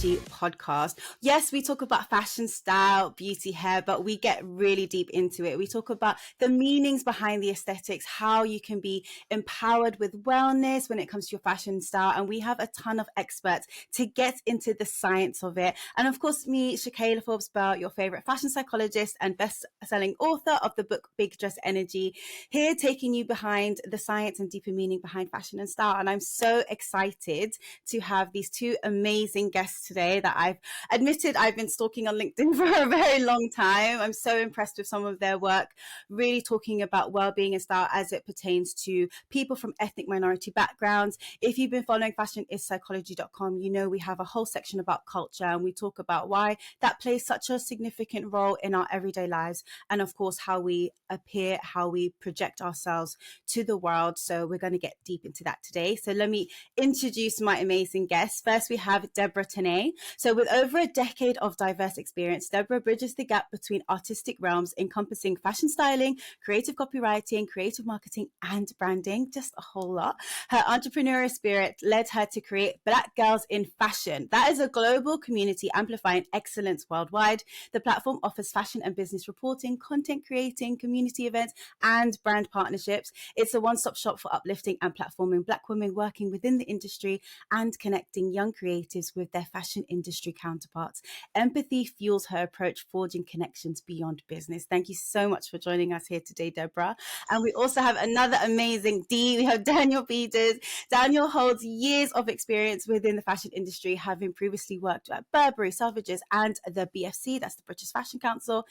Energy podcast. Yes, we talk about fashion, style, beauty, hair, but we get really deep into it. We talk about the meanings behind the aesthetics, how you can be empowered with wellness when it comes to your fashion style. And we have a ton of experts to get into the science of it. And of course, me, Shakayla Forbes-Bell, your favorite fashion psychologist and best-selling author of the book Big Dress Energy, here taking you behind the science and deeper meaning behind fashion and style. And I'm so excited to have these two amazing guests today that I've admitted I've been stalking on LinkedIn for a very long time. I'm so impressed with some of their work, really talking about well-being and style as it pertains to people from ethnic minority backgrounds. If you've been following fashionisspsychology.com, you know we have a whole section about culture, and we talk about why that plays such a significant role in our everyday lives, and of course how we appear, how we project ourselves to the world. So we're going to get deep into that today. So let me introduce my amazing guests. First, we have Deborah Tanay. So with over a decade of diverse experience, Deborah bridges the gap between artistic realms encompassing fashion styling, creative copywriting, creative marketing, and branding, just a whole lot. Her entrepreneurial spirit led her to create Black Girls in Fashion. That is a global community amplifying excellence worldwide. The platform offers fashion and business reporting, content creating, community events, and brand partnerships. It's a one-stop shop for uplifting and platforming Black women working within the industry and connecting young creatives with their fashion industry counterparts. Empathy fuels her approach, forging connections beyond business. Thank you so much for joining us here today, Deborah. And we also have another amazing D. We have Daniel Peters. Daniel holds years of experience within the fashion industry, having previously worked at Burberry, Selfridges, and the BFC, that's the British Fashion Council.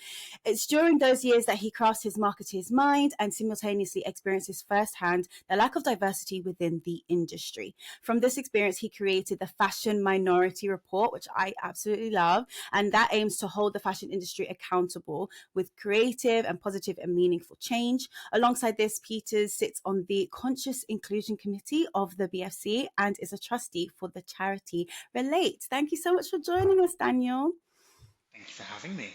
It's during those years that he crafts his marketeer's mind and simultaneously experiences firsthand the lack of diversity within the industry. From this experience, he created the Fashion Minority Report, which I absolutely love, and that aims to hold the fashion industry accountable with creative and positive and meaningful change. Alongside this, Peters sits on the Conscious Inclusion Committee of the BFC and is a trustee for the charity Relate. Thank you so much for joining us, Daniel. Thank you for having me.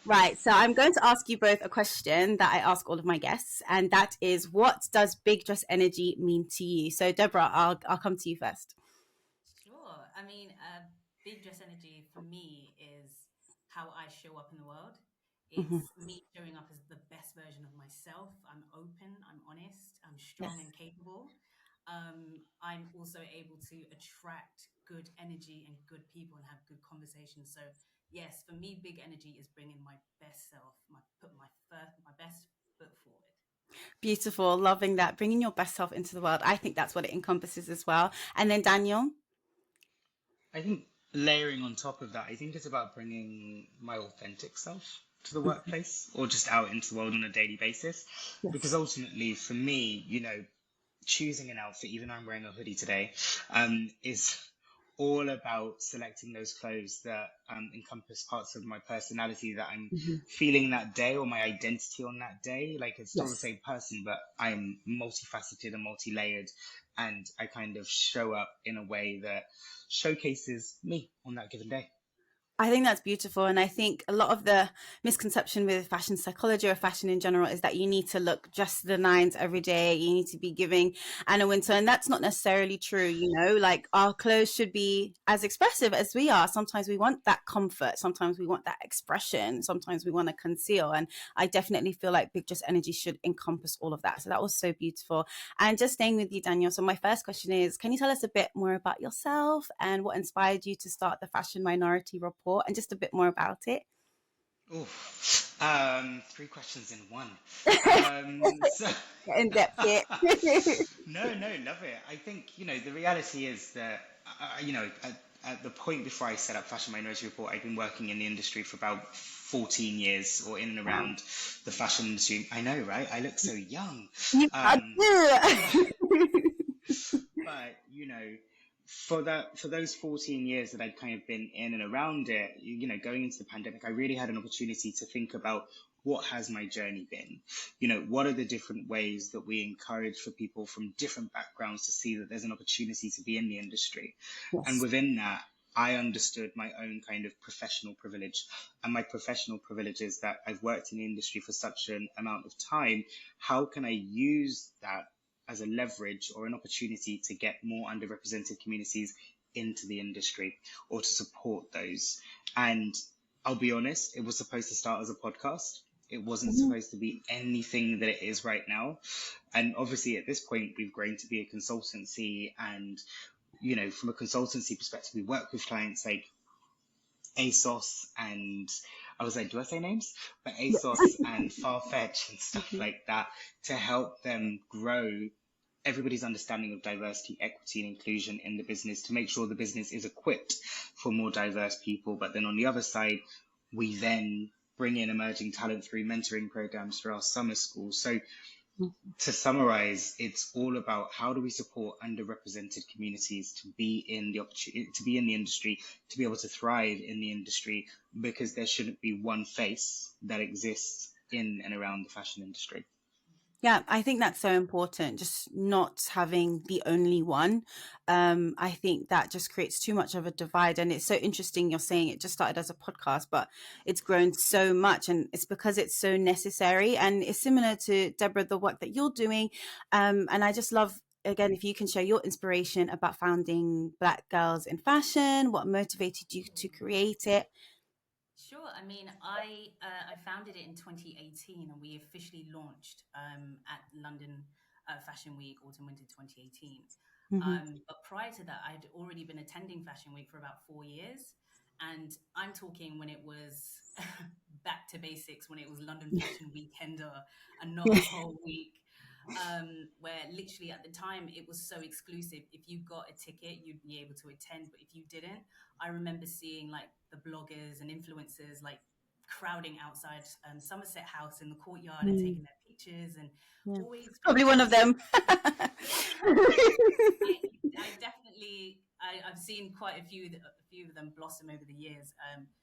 Right, so I'm going to ask you both a question that I ask all of my guests, and that is, what does Big Dress Energy mean to you? So, Deborah, I'll come to you first. Sure. I mean, big dress energy for me is how I show up in the world. Mhm. It's me showing up as the best version of myself. I'm open, I'm honest, I'm Yes. strong and capable. I'm also able to attract good energy and good people and have good conversations. So yes, for me, big energy is bringing my best self, my best foot forward. Beautiful, loving that. Bringing your best self into the world. I think that's what it encompasses as well. And then Daniel. I think layering on top of that, I think it's about bringing my authentic self to the workplace or just out into the world on a daily basis. Because Yes. ultimately, for me, choosing an outfit, even though I'm wearing a hoodie today, is all about selecting those clothes that encompass parts of my personality that I'm Mhm. feeling that day or my identity on that day. Like it's still the Yes. same person, but I'm multifaceted and multi-layered, and I kind of show up in a way that showcases me on that given day. I think that's beautiful. And I think a lot of the misconception with fashion psychology or fashion in general is that you need to look just the nines every day. You need to be giving Anna Wintour. And that's not necessarily true. You know, like our clothes should be as expressive as we are. Sometimes we want that comfort. Sometimes we want that expression. Sometimes we want to conceal. And I definitely feel like Big Just Energy should encompass all of that. So that was so beautiful. And just staying with you, Daniel. So my first question is, can you tell us a bit more about yourself and what inspired you to start the Fashion Minority Report and just a bit more about it? Oh, three questions in one. So In depth here. no, love it. I think, the reality is that, at the point before I set up Fashion Minority Report, I'd been working in the industry for about 14 years or in and Wow. around the fashion industry. I know, right? I look so young. You are Um, too. but, for those 14 years that I'd kind of been in and around it, going into the pandemic, I really had an opportunity to think about what has my journey been? What are the different ways that we encourage for people from different backgrounds to see that there's an opportunity to be in the industry? And Yes. within that, I understood my own kind of professional privilege, and my professional privilege is that I've worked in the industry for such an amount of time. How can I use that as a leverage or an opportunity to get more underrepresented communities into the industry or to support those. And I'll be honest, it was supposed to start as a podcast. It wasn't Mhm. supposed to be anything that it is right now. And obviously, at this point, we've grown to be a consultancy. And, from a consultancy perspective, we work with clients like ASOS and I was like, do I say names? But Yeah. ASOS and Farfetch and stuff Mhm. like that to help them grow everybody's understanding of diversity, equity, and inclusion in the business to make sure the business is equipped for more diverse people. But then on the other side, we then bring in emerging talent through mentoring programs for our summer school. So to summarize, it's all about how do we support underrepresented communities to be in the opportunity, to be in the industry, to be able to thrive in the industry, because there shouldn't be one face that exists in and around the fashion industry. Yeah, I think that's so important, just not having the only one. I think that just creates too much of a divide. And it's so interesting you're saying it just started as a podcast, but it's grown so much. And it's because it's so necessary. And it's similar to Deborah, the work that you're doing. And I just love, again, if you can share your inspiration about founding Black Girls in Fashion, what motivated you to create it. Sure. I mean, I founded it in 2018, and we officially launched at London Fashion Week, Autumn Winter 2018. Hmm. But prior to that, I'd already been attending Fashion Week for about 4 years, and I'm talking when it was back to basics, when it was London Fashion Weekender and not a whole week. Where literally at the time it was so exclusive. If you got a ticket, you'd be able to attend, but if you didn't, I remember seeing like the bloggers and influencers like crowding outside Somerset House in the courtyard and taking their pictures and Yeah. always Probably one of fantastic. them. I definitely I've seen quite a few of them blossom over the years.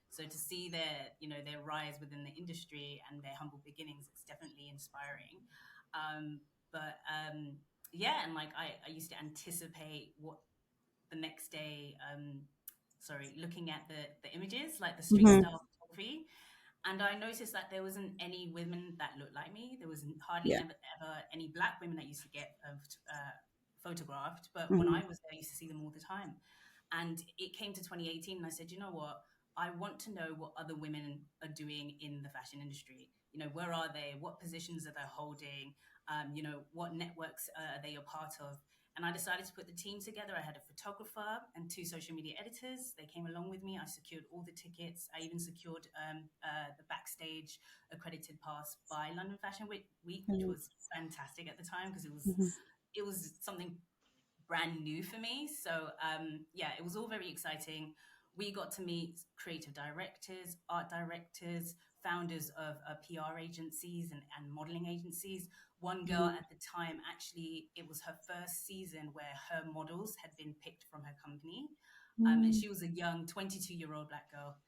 So to see their rise within the industry and their humble beginnings, it's definitely inspiring. But yeah, and like I used to anticipate what the next day. Sorry, looking at the images, like the street Hmm. style photography, and I noticed that there wasn't any women that looked like me. There was hardly Yeah. ever any black women that used to get photographed. But when Hmm. I was there, I used to see them all the time. And it came to 2018, and I said, you know what? I want to know what other women are doing in the fashion industry. Where are they? What positions are they holding? What networks are they a part of? And I decided to put the team together. I had a photographer and two social media editors. They came along with me. I secured all the tickets. I even secured the backstage accredited pass by London Fashion Week, which was fantastic at the time because Hmm. it was something brand new for me. So yeah, it was all very exciting. We got to meet creative directors, art directors, founders of PR agencies and modeling agencies. One girl Hmm. at the time, actually, it was her first season where her models had been picked from her company. And Hmm. she was a young 22-year-old black girl.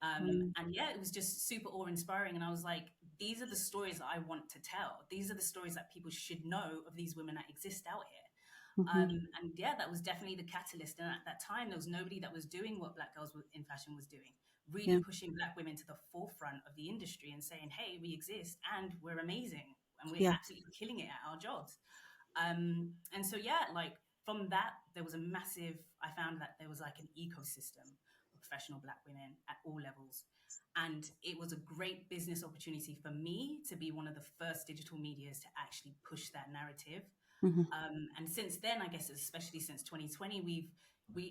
Hmm. And yeah, it was just super awe inspiring. And I was like, these are the stories that I want to tell. These are the stories that people should know of these women that exist out here. Hmm. And yeah, that was definitely the catalyst. And at that time, there was nobody that was doing what Black Girls in Fashion was doing, really Yeah. pushing Black women to the forefront of the industry and saying, hey, we exist and we're amazing and we're Yeah. absolutely killing it at our jobs. And so, yeah, like from that, there was a massive, I found that there was like an ecosystem of professional Black women at all levels. And it was a great business opportunity for me to be one of the first digital medias to actually push that narrative. Hmm. And since then, I guess especially since 2020,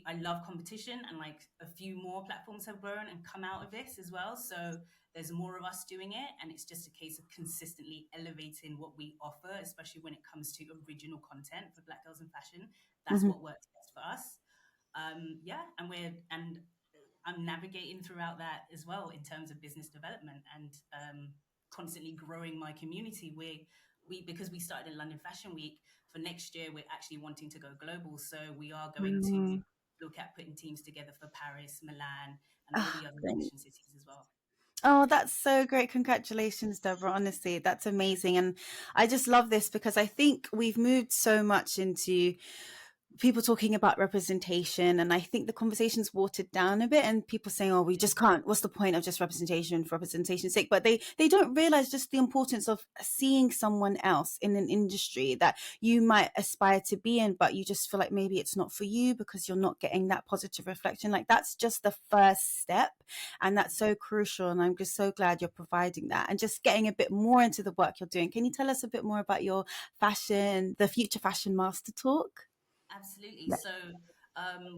I love competition, and like a few more platforms have grown and come out of this as well. So there's more of us doing it, and it's just a case of consistently elevating what we offer, especially when it comes to original content for Black girls in fashion. That's Hmm. what works best for us. Yeah, and I'm navigating throughout that as well in terms of business development and constantly growing my community. We because we started in London Fashion Week, for next year we're actually wanting to go global. So we are going to Hmm. look at putting teams together for Paris, Milan, and all Ah, the other great. fashion cities as well. Oh, that's so great. Congratulations, Deborah. Honestly, that's amazing. And I just love this because I think we've moved so much into people talking about representation, and I think the conversation's watered down a bit, and people saying, oh, we just can't, what's the point of just representation for representation's sake? But they don't realize just the importance of seeing someone else in an industry that you might aspire to be in, but you just feel like maybe it's not for you because you're not getting that positive reflection. Like, that's just the first step, and that's so crucial, and I'm just so glad you're providing that and just getting a bit more into the work you're doing. Can you tell us a bit more about your the Future Fashion Master Talk? Absolutely. Yeah. So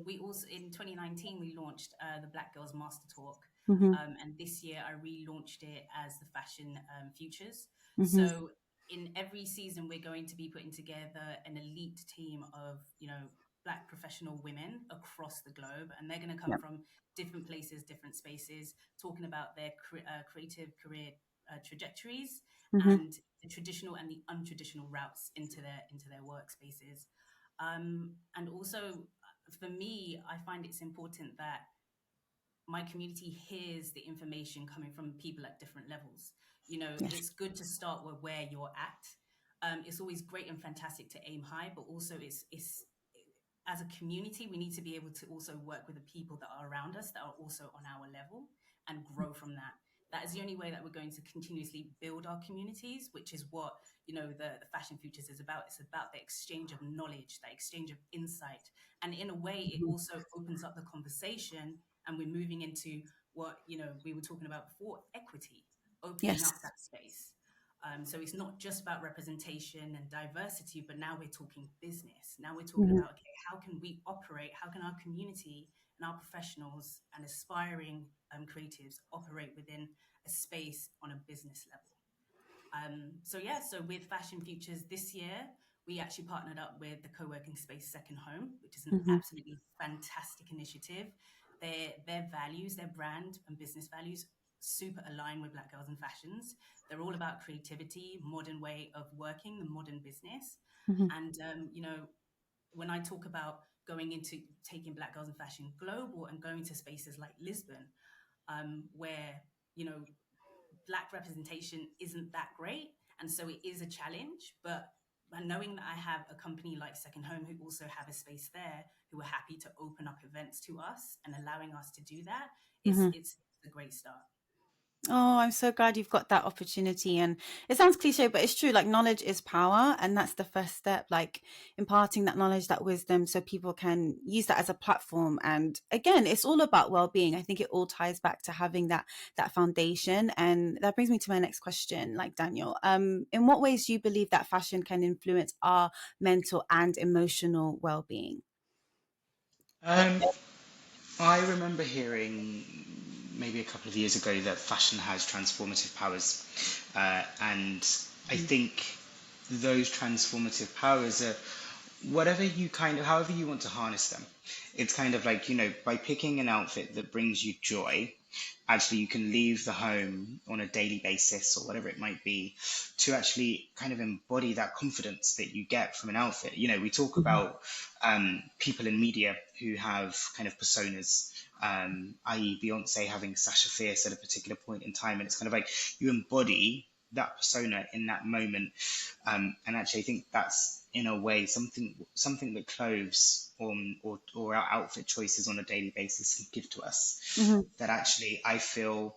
we also in 2019 we launched the Black Girls Master Talk, Mm-hmm. and this year I relaunched it as the Fashion Futures. Mm-hmm. So in every season we're going to be putting together an elite team of Black professional women across the globe, and they're going to come Yeah. from different places, different spaces, talking about their creative career trajectories Mm-hmm. and the traditional and the untraditional routes into their workspaces. And also, for me, I find it's important that my community hears the information coming from people at different levels. Yes. It's good to start with where you're at. It's always great and fantastic to aim high, but also it's as a community, we need to be able to also work with the people that are around us that are also on our level and grow from that. That is the only way that we're going to continuously build our communities, which is what the Fashion Futures is about. It's about the exchange of knowledge, the exchange of insight, and in a way, it Mm-hmm. also opens up the conversation, and we're moving into what we were talking about before: equity, opening Yes. up that space. So it's not just about representation and diversity, but now we're talking business. Now we're talking Mm-hmm. about, okay, how can we operate? How can our community and our professionals and aspiring creatives operate within a space on a business level? So with Fashion Futures this year, we actually partnered up with the co-working space Second Home, which is an Mm-hmm. absolutely fantastic initiative. Their values, their brand and business values, super align with Black Girls in Fashions. They're all about creativity, modern way of working, the modern business, Mm-hmm. and when I talk about going into taking Black Girls in Fashion global and going to spaces like Lisbon, where Black representation isn't that great, and so it is a challenge. But knowing that I have a company like Second Home who also have a space there, who are happy to open up events to us and allowing us to do that, it's Mm-hmm. it's a great start. Oh, I'm so glad you've got that opportunity. And it sounds cliche, but it's true. Like, knowledge is power. And that's the first step, like imparting that knowledge, that wisdom, so people can use that as a platform. And again, it's all about well-being. I think it all ties back to having that foundation. And that brings me to my next question, like Daniel. In what ways do you believe that fashion can influence our mental and emotional well-being? Um, I remember hearing maybe a couple of years ago that fashion has transformative powers, and I Mm-hmm. think those transformative powers are whatever you kind of, however you want to harness them. It's kind of like, by picking an outfit that brings you joy, actually you can leave the home on a daily basis or whatever it might be to actually kind of embody that confidence that you get from an outfit. We talk about people in media who have kind of personas, i.e. Beyonce having Sasha Fierce at a particular point in time, and it's kind of like you embody that persona in that moment. And actually, I think that's in a way something that clothes or our outfit choices on a daily basis can give to us. Mm-hmm. That actually I feel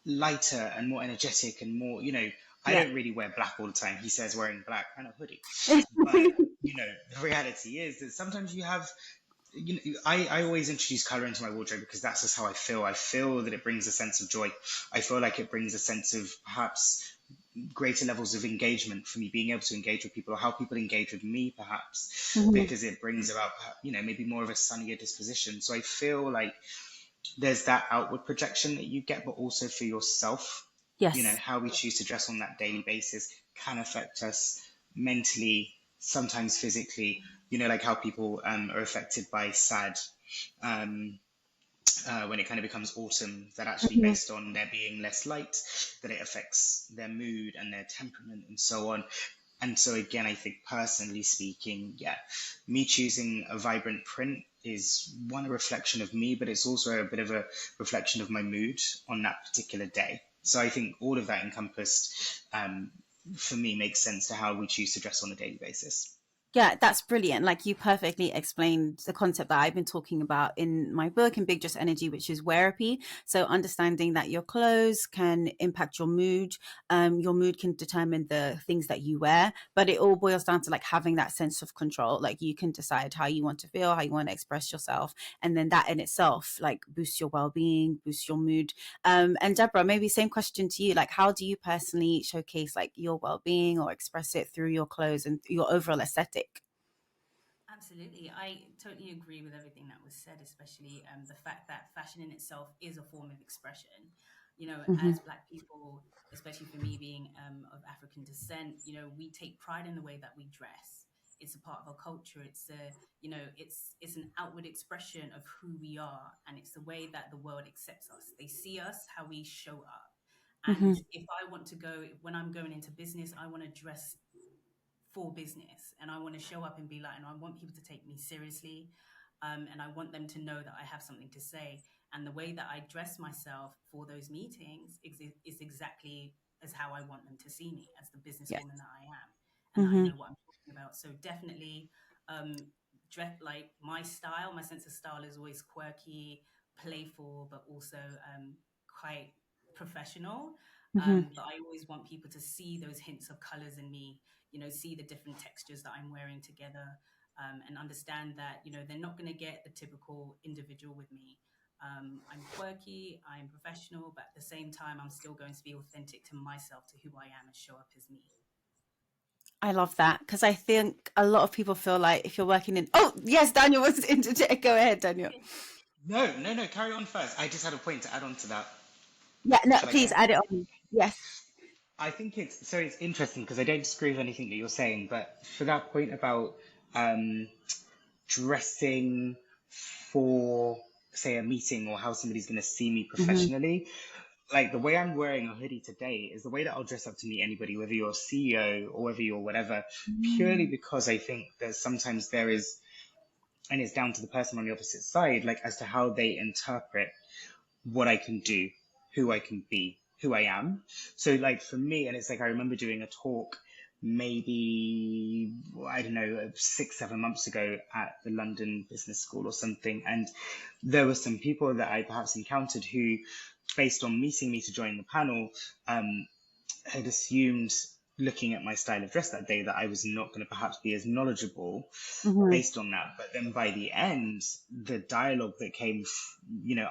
lighter and more energetic and more. I Yeah. don't really wear black all the time. He says wearing black and a hoodie, but the reality is that sometimes you have. I always introduce color into my wardrobe because that's just how I feel. I feel that it brings a sense of joy. I feel like it brings a sense of perhaps greater levels of engagement for me, being able to engage with people or how people engage with me, perhaps, Mm-hmm. because it brings about, maybe more of a sunnier disposition. So I feel like there's that outward projection that you get, but also for yourself, Yes. how we choose to dress on that daily basis can affect us mentally, sometimes physically, like how people are affected by sad. Um, when it kind of becomes autumn, that actually Mm-hmm. based on there being less light, that it affects their mood and their temperament and so on. And so again, I think personally speaking, yeah, me choosing a vibrant print is one, a reflection of me, but it's also a bit of a reflection of my mood on that particular day. So I think all of that encompassed, for me, makes sense to how we choose to dress on a daily basis. Yeah, that's brilliant. Like you perfectly explained the concept that I've been talking about in my book in Big Just Energy, which is wearapy. So understanding that your clothes can impact your mood can determine the things that you wear, but it all boils down to like having that sense of control. Like you can decide how you want to feel, how you want to express yourself, and then that in itself like boosts your well-being, boosts your mood. And Deborah, maybe same question to you. Like, how do you personally showcase like your well-being or express it through your clothes and your overall aesthetic? Absolutely. I totally agree with everything that was said, especially the fact that fashion in itself is a form of expression. You know, Mm-hmm. as Black people, especially for me being of African descent, you know, we take pride in the way that we dress. It's a part of our culture. It's a, you know, it's an outward expression of who we are, and it's the way that the world accepts us. They see us how we show up. And Mm-hmm. if I want to go, when I'm going into business, I want to dress for business, and I want to show up and be like, and I want people to take me seriously, and I want them to know that I have something to say, and the way that I dress myself for those meetings is exactly as how I want them to see me, as the Yeah. businesswoman that I am, and that I Mm-hmm. know what I'm talking about. So definitely, um dress like my style, my sense of style is always quirky, playful, but also quite professional. Mm-hmm. But I always want people to see those hints of colors in me, you know, see the different textures that I'm wearing together, and understand that, you know, they're not going to get the typical individual with me. I'm quirky, I'm professional, but at the same time, I'm still going to be authentic to myself, to who I am, and show up as me. I love that because I think a lot of people feel like if you're working in, oh yes, Daniel was interject. Go ahead, Daniel. No, no, no. Carry on first. I just had a point to add on to that. Yeah, no, Shall I go? please add it on. Yes. I think it's interesting because I don't disagree with anything that you're saying, but for that point about um, dressing for, say, a meeting or how somebody's going to see me Mm-hmm. professionally, like the way I'm wearing a hoodie today is the way that I'll dress up to meet anybody, whether you're a CEO or whether you're whatever, purely because I think that sometimes there is, and it's down to the person on the opposite side, like as to how they interpret what I can do, who I can be, who I am. So like for me, and it's like I remember doing a talk maybe I don't know 6 7 months ago at the London Business School or something, and there were some people that I perhaps encountered who, based on meeting me to join the panel, um, had assumed, looking at my style of dress that day, that I was not going to perhaps be as knowledgeable Mm-hmm. based on that. But then by the end, the dialogue that came,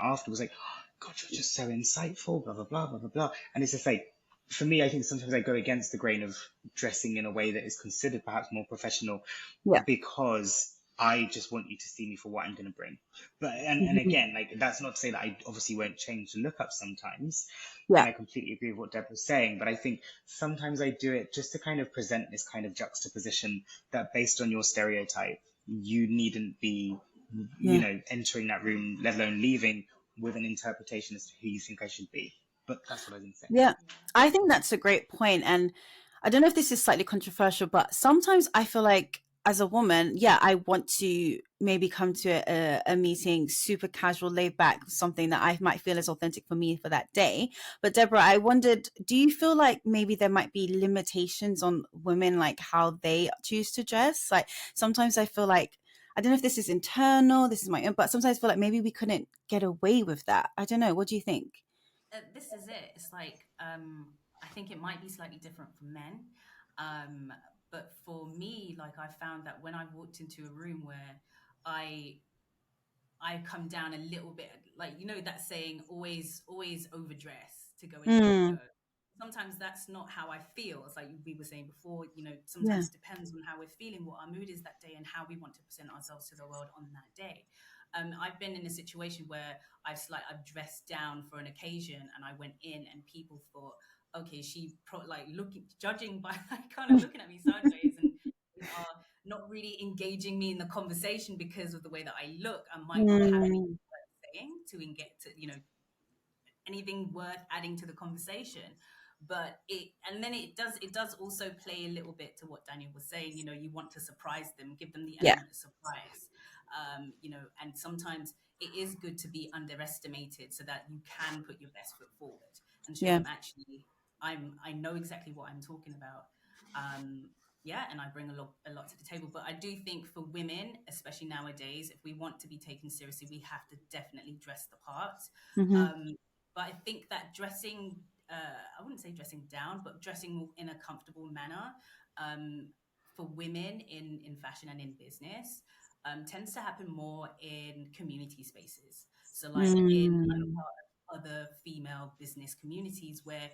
after was like, oh, God, you're just so insightful, blah, blah, blah, blah, blah, blah. And it's just like, for me, I think sometimes I go against the grain of dressing in a way that is considered perhaps more professional Yeah. because I just want you to see me for what I'm going to bring. But and Mm-hmm. again, like that's not to say that I obviously won't change the look up sometimes. And Yeah. I completely agree with what Deb was saying, but I think sometimes I do it just to kind of present this kind of juxtaposition that based on your stereotype, you needn't be, Yeah. entering that room, let alone leaving with an interpretation as to who you think I should be. But that's what I was going to say. Yeah, Yeah. I think that's a great point. And I don't know if this is slightly controversial, but sometimes I feel like as a woman, yeah, I want to maybe come to a meeting super casual, laid back, something that I might feel is authentic for me for that day. But Deborah, I wondered, do you feel like maybe there might be limitations on women, like how they choose to dress? Like sometimes I feel like, I don't know if this is internal, this is my own, but sometimes I feel like maybe we couldn't get away with that. I don't know. What do you think? This is it. It's like, I think it might be slightly different for men, um, but for me, like I found that when I walked into a room where I I come down a little bit, like, you know, that saying, always overdress to go anywhere you go. Mm, Sometimes that's not how I feel. It's like we were saying before, you know, yeah. sometimes it depends on how we're feeling, what our mood is that day, and how we want to present ourselves to the world on that day. I've been in a situation where I've dressed down for an occasion, and I went in, and people thought, okay, like looking, judging by like kind of looking at me sideways, and are not really engaging me in the conversation because of the way that I look. I might not have anything Mm, worth saying to get to, you know, anything worth adding to the conversation. But and then it does also play a little bit to what Daniel was saying. You know, you want to surprise them, give them the yeah, element of surprise. You know, and sometimes it is good to be underestimated so that you can put your best foot forward and show yeah. them, actually, I know exactly what I'm talking about. yeah, and I bring a lot to the table. But I do think for women, especially nowadays, if we want to be taken seriously, we have to definitely dress the part. Mm-hmm. Um, but I think that dressing, I wouldn't say dressing down, but dressing in a comfortable manner, um, for women in fashion and in business, tends to happen more in community spaces. So, like I'm Mm. part of other female business communities where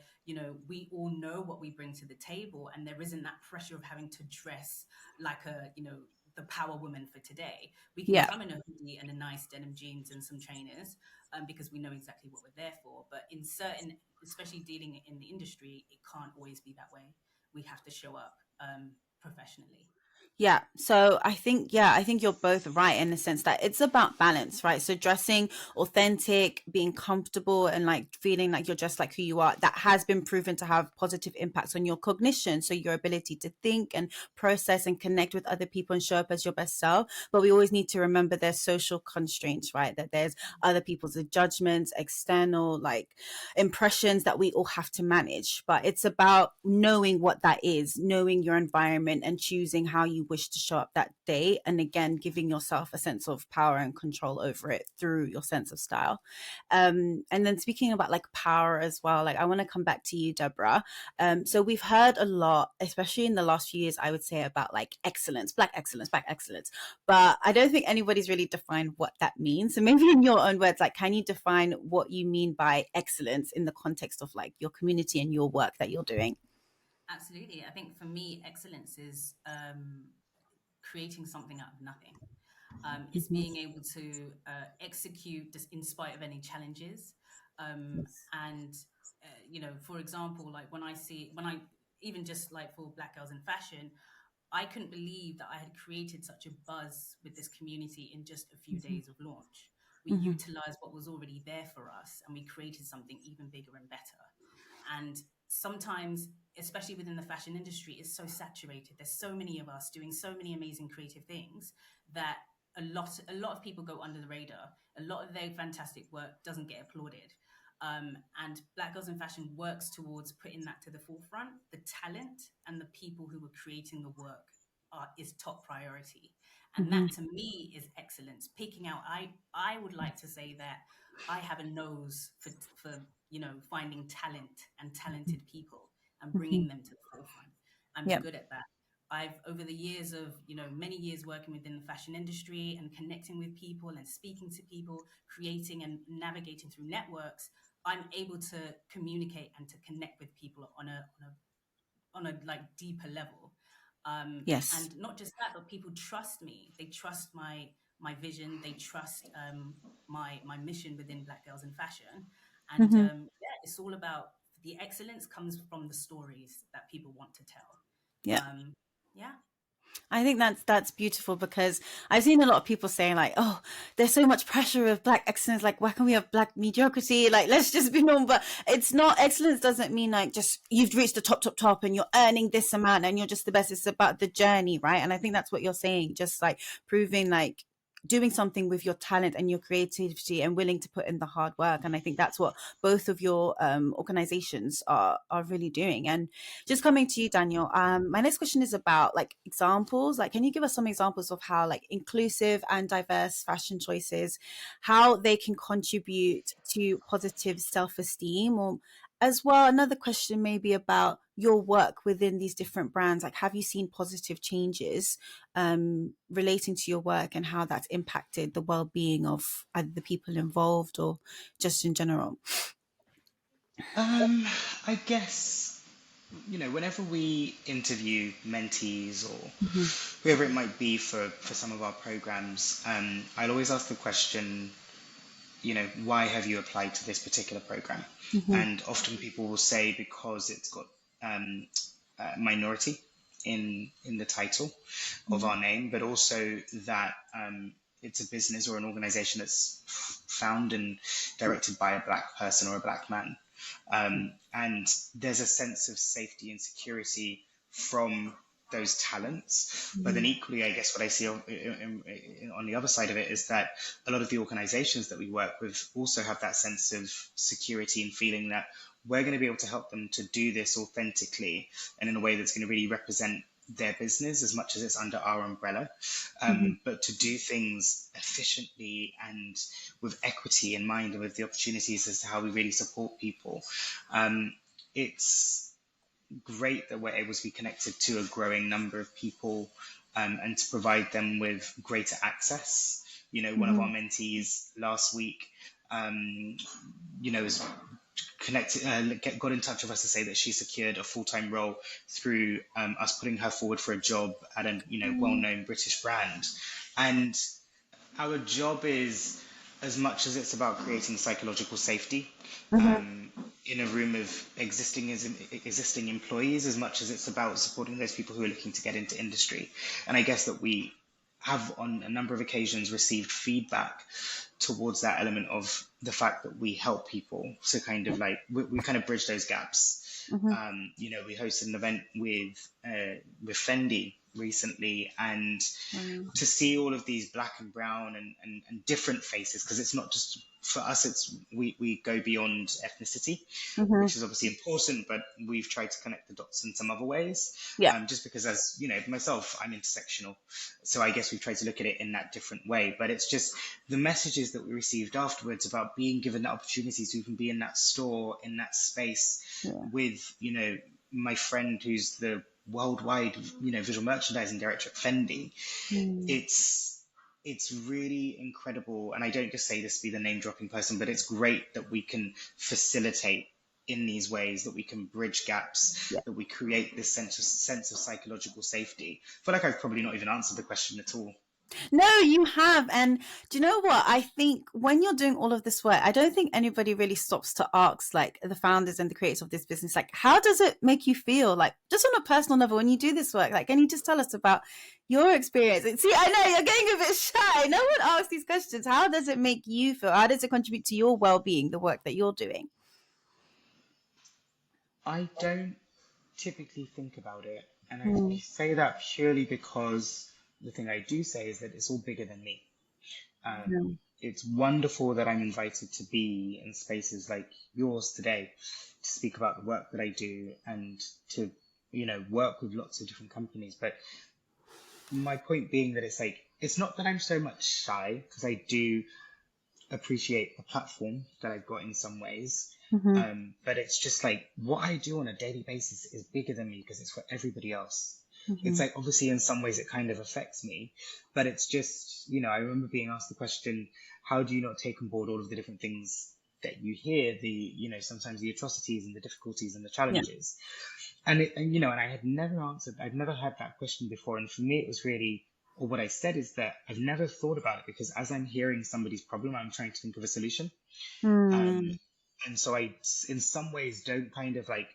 we all know what we bring to the table, and there isn't that pressure of having to dress like the power woman for today. We can Yeah. come in a hoodie and a nice denim jeans and some trainers, because we know exactly what we're there for. But in certain, especially dealing in the industry, it can't always be that way. We have to show up professionally. Yeah. So I think you're both right in the sense that it's about balance, right? So dressing authentic, being comfortable and like feeling like you're just like who you are, that has been proven to have positive impacts on your cognition. So your ability to think and process and connect with other people and show up as your best self. But we always need to remember there's social constraints, right? That there's other people's judgments, external like impressions that we all have to manage. But it's about knowing what that is, knowing your environment and choosing how you wish to show up that day. And again, giving yourself a sense of power and control over it through your sense of style. And then speaking about like power as well, like I want to come back to you, Deborah. So we've heard a lot, especially in the last few years, I would say about like excellence, black excellence, black excellence. But I don't think anybody's really defined what that means. So maybe in your own words, like, can you define what you mean by excellence in the context of like your community and your work that you're doing? Absolutely. I think for me, excellence is creating something out of nothing. It's Mm-hmm. being able to execute just in spite of any challenges. Yes. And for example, like when I even just like for Black Girls in Fashion, I couldn't believe that I had created such a buzz with this community in just a few Mm-hmm. days of launch. We Mm-hmm. utilized what was already there for us, and we created something even bigger and better. And sometimes, especially within the fashion industry, it's so saturated. There's so many of us doing so many amazing creative things that a lot of people go under the radar. A lot of their fantastic work doesn't get applauded. And Black Girls in Fashion works towards putting that to the forefront. The talent and the people who are creating the work is top priority, and Mm-hmm. that to me is excellence. Picking out, I would like to say that I have a nose for finding talent and talented people and Mm-hmm. bringing them to the forefront. I'm Yeah. good at that. I've over the years of many years working within the fashion industry and connecting with people and speaking to people, creating and navigating through networks, I'm able to communicate and to connect with people on a like deeper level. Yes. And not just that, but people trust me. They trust my vision. They trust my mission within Black Girls in Fashion. And Mm-hmm. yeah, it's all about the excellence comes from the stories that people want to tell. Yeah. Yeah, I think that's beautiful because I've seen a lot of people saying like, "Oh, there's so much pressure with black excellence. Like, why can't we have black mediocrity? Like, let's just be normal." But it's not excellence. Doesn't mean like just you've reached the top, top, top, and you're earning this amount and you're just the best. It's about the journey, right? And I think that's what you're saying. Just like proving like doing something with your talent and your creativity and willing to put in the hard work. And I think that's what both of your organizations are really doing. And just coming to you, Daniel, my next question is about like examples. Like, can you give us some examples of how like inclusive and diverse fashion choices, how they can contribute to positive self-esteem? Or as well, another question maybe about your work within these different brands. Like, have you seen positive changes relating to your work and how that's impacted the well-being of either the people involved or just in general? Um, I guess, whenever we interview mentees or Mm-hmm. whoever it might be for some of our programs, I'll always ask the question, why have you applied to this particular program? Mm-hmm. And often people will say because it's got um, minority in the title of our name, but also that it's a business or an organization that's found and directed by a black person or a black man. And there's a sense of safety and security from those talents. But then Mm-hmm. equally, I guess what I see on the other side of it is that a lot of the organizations that we work with also have that sense of security and feeling that we're going to be able to help them to do this authentically and in a way that's going to really represent their business as much as it's under our umbrella, Mm-hmm. but to do things efficiently and with equity in mind and with the opportunities as to how we really support people. It's great that we're able to be connected to a growing number of people, and to provide them with greater access. One of Mm-hmm. our mentees last week, um, was connected, got in touch with us to say that she secured a full-time role through us putting her forward for a job at a well-known British brand. And our job is, as much as it's about creating psychological safety Mm-hmm. um, in a room of existing employees, as much as it's about supporting those people who are looking to get into industry. And I guess that we have on a number of occasions received feedback towards that element of the fact that we help people. So kind of like we kind of bridge those gaps. Mm-hmm. We hosted an event with Fendi recently, and Wow. to see all of these black and brown and different faces, because it's not just for us, it's we go beyond ethnicity, Mm-hmm. which is obviously important, but we've tried to connect the dots in some other ways, Yeah. just because, as you know, myself, I'm intersectional, so I guess we've tried to look at it in that different way. But it's just the messages that we received afterwards about being given the opportunity to even be in that store, in that space Yeah. with, my friend who's the worldwide, visual merchandising director at Fendi. Mm. It's really incredible, and I don't just say this to be the name dropping person, but it's great that we can facilitate in these ways, that we can bridge gaps, Yeah. that we create this sense of psychological safety. I feel like I've probably not even answered the question at all. No, you have. And do you know what? I think when you're doing all of this work, I don't think anybody really stops to ask, like the founders and the creators of this business, like, how does it make you feel? Like, just on a personal level, when you do this work, like, can you just tell us about your experience? And see, I know you're getting a bit shy. No one asks these questions. How does it make you feel? How does it contribute to your well being, the work that you're doing? I don't typically think about it, and I Mm. say that purely because the thing I do say is that it's all bigger than me. Yeah. It's wonderful that I'm invited to be in spaces like yours today to speak about the work that I do and to, work with lots of different companies. But my point being that it's like, it's not that I'm so much shy, because I do appreciate the platform that I've got in some ways. Mm-hmm. But it's just like what I do on a daily basis is bigger than me because it's for everybody else. It's Mm-hmm. like, obviously in some ways it kind of affects me, but it's just, I remember being asked the question, how do you not take on board all of the different things that you hear, sometimes the atrocities and the difficulties and the Yeah. challenges? And I had never answered, I'd never had that question before. And for me, it was really, or what I said is that I've never thought about it, because as I'm hearing somebody's problem, I'm trying to think of a solution. Um, Mm. and so I, in some ways, don't kind of like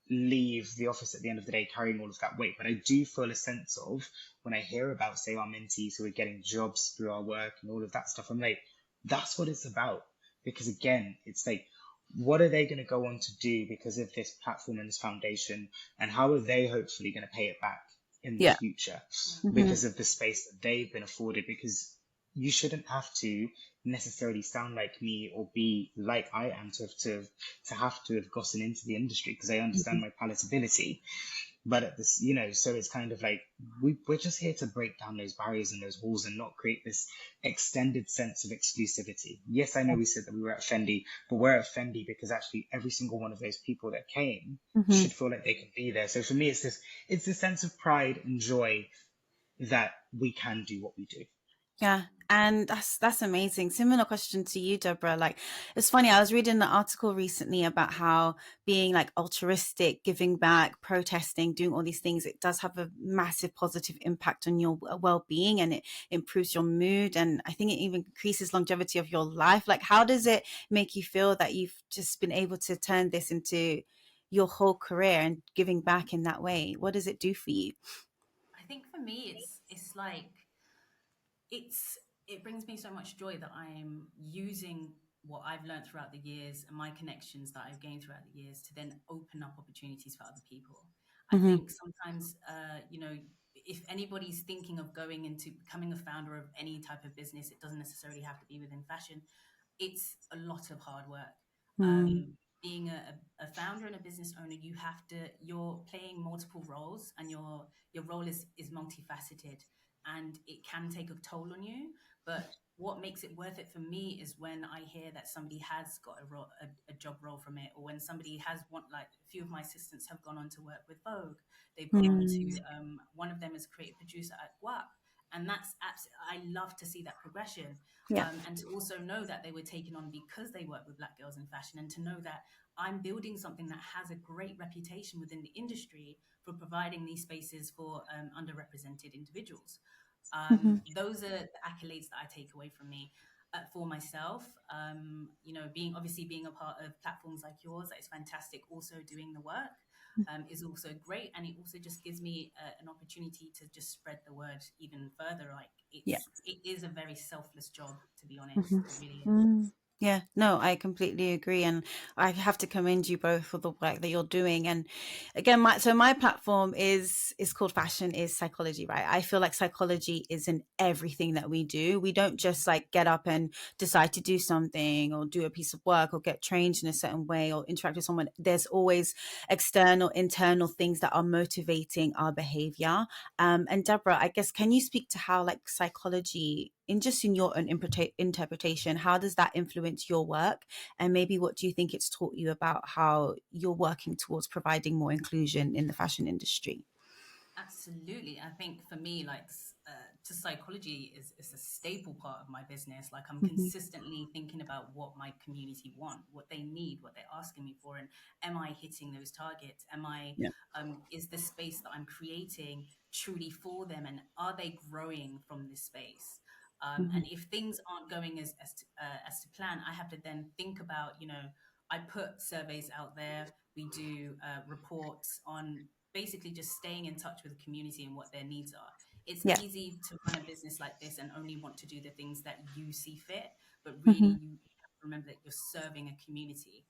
leave the office at the end of the day carrying all of that weight. But I do feel a sense of, when I hear about, say, our mentees who are getting jobs through our work and all of that stuff, I'm like, that's what it's about. Because again, it's like, what are they going to go on to do because of this platform and this foundation? And how are they hopefully going to pay it back in the Yeah. future Mm-hmm. because of the space that they've been afforded? Because you shouldn't have to necessarily sound like me or be like I am to have gotten into the industry, because I Mm-hmm. understand my palatability. But at this, so it's kind of like we're just here to break down those barriers and those walls and not create this extended sense of exclusivity. Yes, I know we said that we were at Fendi, but we're at Fendi because actually every single one of those people that came Mm-hmm. should feel like they can be there. So for me, it's this sense of pride and joy that we can do what we do. Yeah, and that's amazing. Similar question to you, Deborah. Like, it's funny. I was reading an article recently about how being like altruistic, giving back, protesting, doing all these things, it does have a massive positive impact on your well-being, and it improves your mood, and I think it even increases longevity of your life. Like, how does it make you feel that you've just been able to turn this into your whole career and giving back in that way? What does it do for you? I think for me, it's like it's it brings me so much joy that I am using what I've learned throughout the years and my connections that I've gained throughout the years to then open up opportunities for other people. I Mm-hmm. think sometimes, if anybody's thinking of going into becoming a founder of any type of business, it doesn't necessarily have to be within fashion. It's a lot of hard work. Mm-hmm. being a founder and a business owner, you're playing multiple roles, and your role is multifaceted, and it can take a toll on you. But what makes it worth it for me is when I hear that somebody has got a job role from it, or when somebody has like a few of my assistants have gone on to work with Vogue, they've gone on to Mm. one of them is creative producer at WAP, and that's absolutely, I love to see that progression. Yeah. And to also know that they were taken on because they work with Black girls in fashion, and to know that I'm building something that has a great reputation within the industry for providing these spaces for underrepresented individuals. Hmm. Those are the accolades that I take away from me. For myself, being a part of platforms like yours, that is fantastic. Also doing the work is also great, and it also just gives me an opportunity to just spread the word even further. Like Yeah. it is a very selfless job, to be honest. Hmm. It really is. Mm. Yeah, no, I completely agree, and I have to commend you both for the work that you're doing. And again, my platform is called Fashion is Psychology, right? I feel like psychology is in everything that we do. We don't just like get up and decide to do something or do a piece of work or get trained in a certain way or interact with someone. There's always external, internal things that are motivating our behavior. And Deborah, I guess, can you speak to how like psychology, in your own interpretation, how does that influence your work? And maybe what do you think it's taught you about how you're working towards providing more inclusion in the fashion industry? Absolutely. I think for me, to psychology is a staple part of my business. Like I'm Hmm. consistently thinking about what my community want, what they need, what they're asking me for, and am I hitting those targets? Yeah. Is the space that I'm creating truly for them, and are they growing from this space? Hmm. And if things aren't going as to plan, I have to then think about, I put surveys out there. We do reports on basically just staying in touch with the community and what their needs are. It's Yeah. easy to run a business like this and only want to do the things that you see fit, but really Hmm. you have to remember that you're serving a community.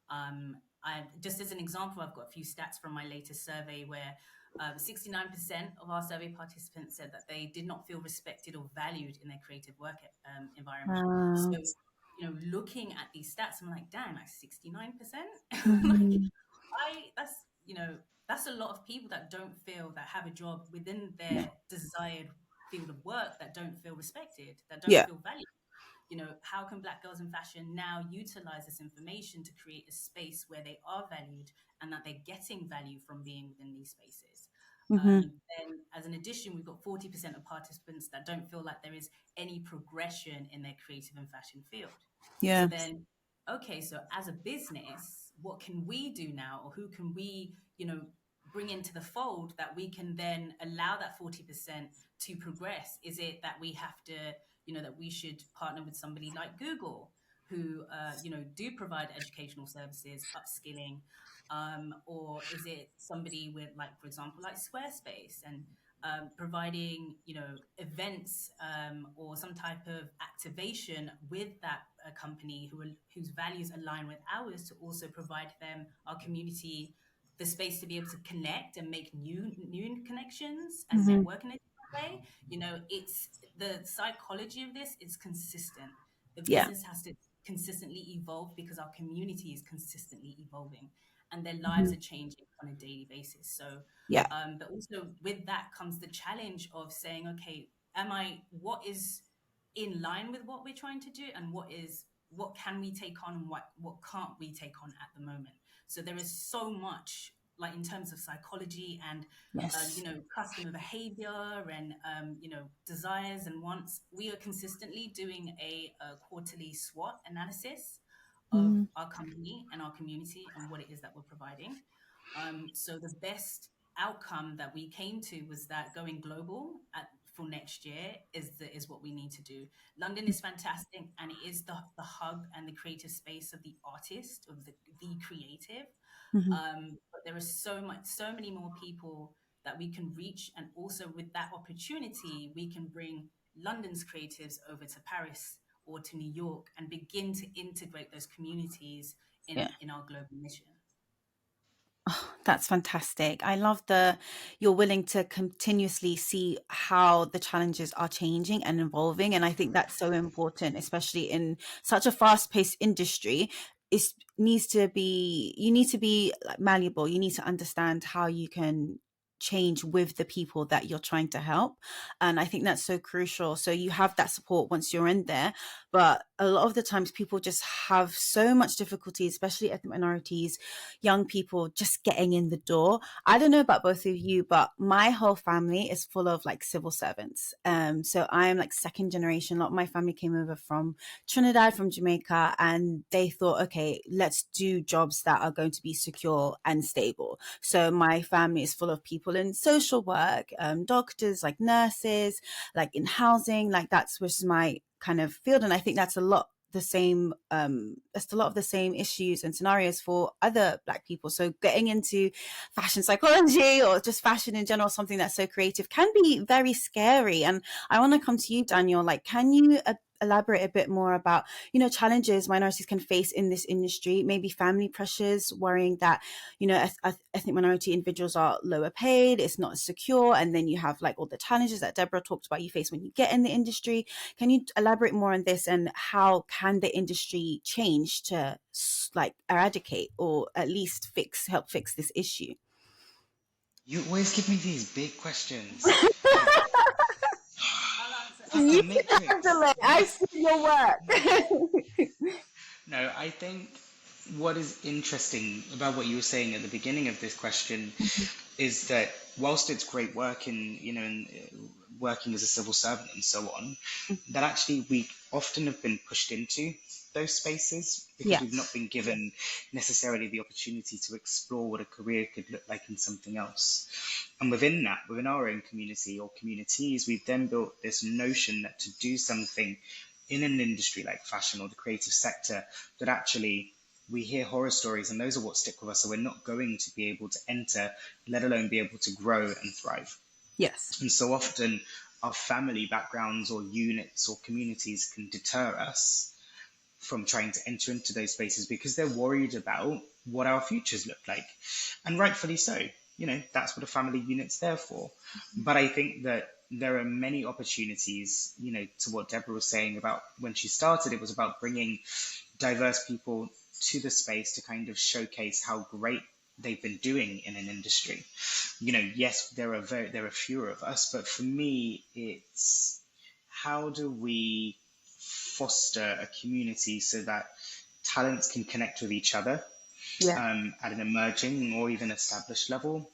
I just as an example, I've got a few stats from my latest survey where 69% of our survey participants said that they did not feel respected or valued in their creative work environment. So, Wow. looking at these stats, I'm like, damn, like 69%. Like, Hmm. that's that's a lot of people that don't feel that have a job within Yeah. their desired field of work, that don't feel respected, that don't Yeah. feel valued. How can Black girls in fashion now utilize this information to create a space where they are valued and that they're getting value from being within these spaces? Hmm. Then, as an addition, we've got 40% of participants that don't feel like there is any progression in their creative and fashion field. So Yeah. then, okay, so as a business, what can we do now, or who can we, bring into the fold that we can then allow that 40% to progress? Is it that we have to, that we should partner with somebody like Google, who, do provide educational services, upskilling, or is it somebody with, like, for example, like Squarespace, and providing, events, or some type of activation with that company whose values align with ours, to also provide them, our community, the space to be able to connect and make new connections and Hmm. network in a different way. It's the psychology of this is consistent. The Yeah. business has to consistently evolve because our community is consistently evolving and their lives Hmm. are changing on a daily basis. So, Yeah. but also with that comes the challenge of saying, okay, what is in line with what we're trying to do, and what can we take on, and what can't we take on at the moment? So there is so much, like in terms of psychology and Yes. customer behavior and desires and wants. We are consistently doing a quarterly SWOT analysis of Hmm. our company and our community and what it is that we're providing. So the best outcome that we came to was that going global for next year is what we need to do. London is fantastic, and it is the hub and the creative space of the artist, of the creative. Hmm. But there is so many more people that we can reach, and also with that opportunity, we can bring London's creatives over to Paris or to New York and begin to integrate those communities Yeah. in our global mission. Oh, that's fantastic. I love that you're willing to continuously see how the challenges are changing and evolving. And I think that's so important, especially in such a fast paced industry. is needs to be, you need to be like malleable. You need to understand how you can change with the people that you're trying to help. And I think that's so crucial. So you have that support once you're in there, but a lot of the times people just have so much difficulty, especially ethnic minorities, young people just getting in the door. I don't know about both of you, but my whole family is full of like civil servants. So I'm like second generation. A lot of my family came over from Trinidad, from Jamaica, and they thought, okay, let's do jobs that are going to be secure and stable. So my family is full of people in social work, doctors, like nurses, like in housing, like that's was my kind of field. And I think that's a lot the same, that's a lot of the same issues and scenarios for other black people. So getting into fashion psychology or just fashion in general, something that's so creative, can be very scary. And I want to come to you, Daniel, like, can you elaborate a bit more about, challenges minorities can face in this industry, maybe family pressures, worrying that, ethnic minority individuals are lower paid, it's not secure, and then you have like all the challenges that Deborah talked about you face when you get in the industry. Can you elaborate more on this, and how can the industry change to like eradicate or at least help fix this issue? You always give me these big questions. Like, I'll answer. like I'll the You answer. can handle Matrix. it. I see your work. No, I think what is interesting about what you were saying at the beginning of this question is that whilst it's great work in, working as a civil servant and so on, that actually we often have been pushed into those spaces because Yeah. we've not been given necessarily the opportunity to explore what a career could look like in something else. And within that, within our own community or communities, we've then built this notion that to do something in an industry like fashion or the creative sector, that actually we hear horror stories and those are what stick with us. So we're not going to be able to enter, let alone be able to grow and thrive. Yes. And so often our family backgrounds or units or communities can deter us from trying to enter into those spaces because they're worried about what our futures look like. And rightfully so. That's what a family unit's there for. But I think that there are many opportunities, to what Deborah was saying about when she started, it was about bringing diverse people to the space to kind of showcase how great they've been doing in an industry. Yes, there are fewer of us, but for me, it's how do we foster a community so that talents can connect with each other Yeah. at an emerging or even established level?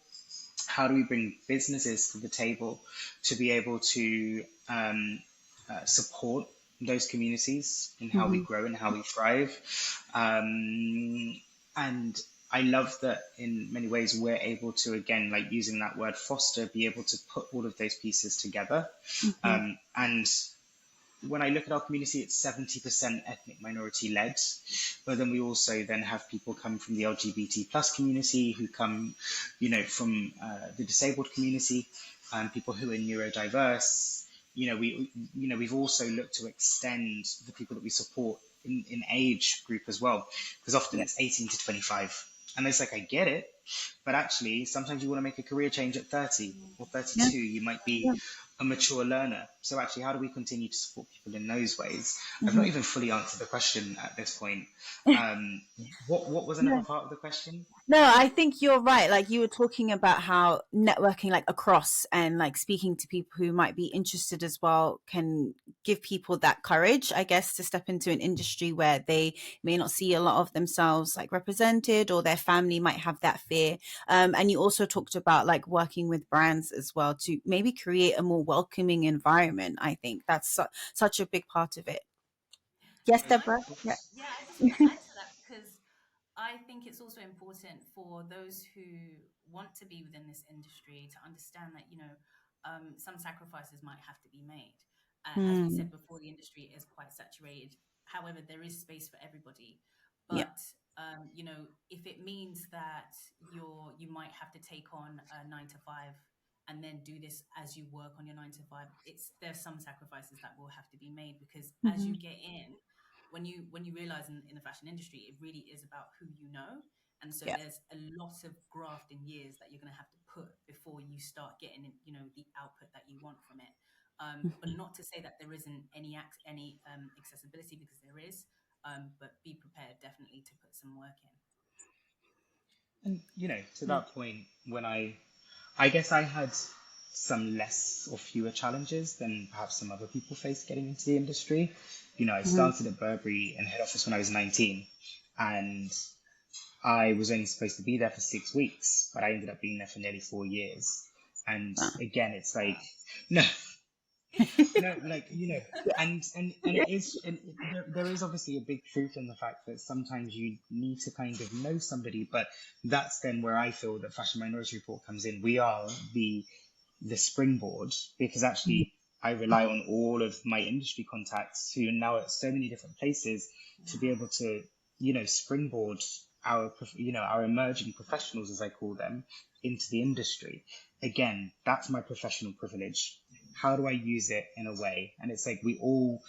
How do we bring businesses to the table to be able to support those communities in how we Hmm. grow and how we thrive? And I love that in many ways we're able to, again, like using that word foster, be able to put all of those pieces together. Hmm. And when I look at our community, it's 70% ethnic minority led, but then we also then have people come from the LGBT plus community who come, from the disabled community, people who are neurodiverse. We've also looked to extend the people that we support in age group as well, because often Yeah. it's 18 to 25. And it's like, I get it, but actually sometimes you want to make a career change at 30 or Yeah. 32. You might be Yeah. a mature learner. So actually, how do we continue to support people in those ways? I've not Hmm. even fully answered the question at this point. What was another Yeah. part of the question? No, I think you're right. Like you were talking about how networking like across and like speaking to people who might be interested as well can give people that courage, I guess, to step into an industry where they may not see a lot of themselves like represented, or their family might have that fear. And you also talked about like working with brands as well to maybe create a more welcoming environment. I think that's such a big part of it. Yes, Can I Deborah? just, Yeah. yeah, I just want to add to that because I think it's also important for those who want to be within this industry to understand that, some sacrifices might have to be made. As we Mm, said before, the industry is quite saturated. However, there is space for everybody. yeah. But, if it means that you might have to take on a 9 to 5 and then do this as you work on your 9 to 5, there's some sacrifices that will have to be made because as Hmm. you get in, when you realize in the fashion industry, it really is about who you know. And so Yeah. there's a lot of graft in years that you're going to have to put before you start getting, the output that you want from it. But Hmm. not to say that there isn't any accessibility, because there is. but be prepared definitely to put some work in. And to Yeah. that point, when I guess I had some less or fewer challenges than perhaps some other people face getting into the industry. I Mhm. started at Burberry in head office when I was 19, and I was only supposed to be there for 6 weeks, but I ended up being there for nearly 4 years. And Wow. again, it's like, no, no, like and Yeah. it is, and there is obviously a big truth in the fact that sometimes you need to kind of know somebody, but that's then where I feel that Fashion Minority Report comes in. We are the springboard, because actually I rely on all of my industry contacts who are now at so many different places to be able to springboard our emerging professionals, as I call them, into the industry. Again, that's my professional privilege. How do I use it in a way? And it's like we all,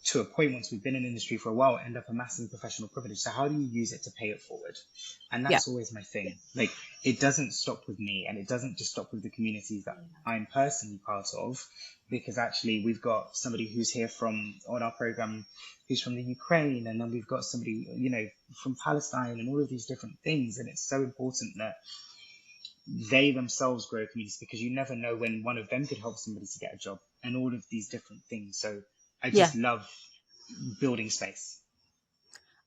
to a point, once we've been in the industry for a while, end up amassing professional privilege. So how do you use it to pay it forward? And Yeah. that's always my thing. Like, it doesn't stop with me, and it doesn't just stop with the communities that Yeah. I'm personally part of, because actually we've got somebody who's here from on our program who's from the Ukraine, and then we've got somebody from Palestine, and all of these different things. And it's so important that they themselves grow communities, because you never know when one of them could help somebody to get a job, and all of these different things. So I Yeah. just love building space.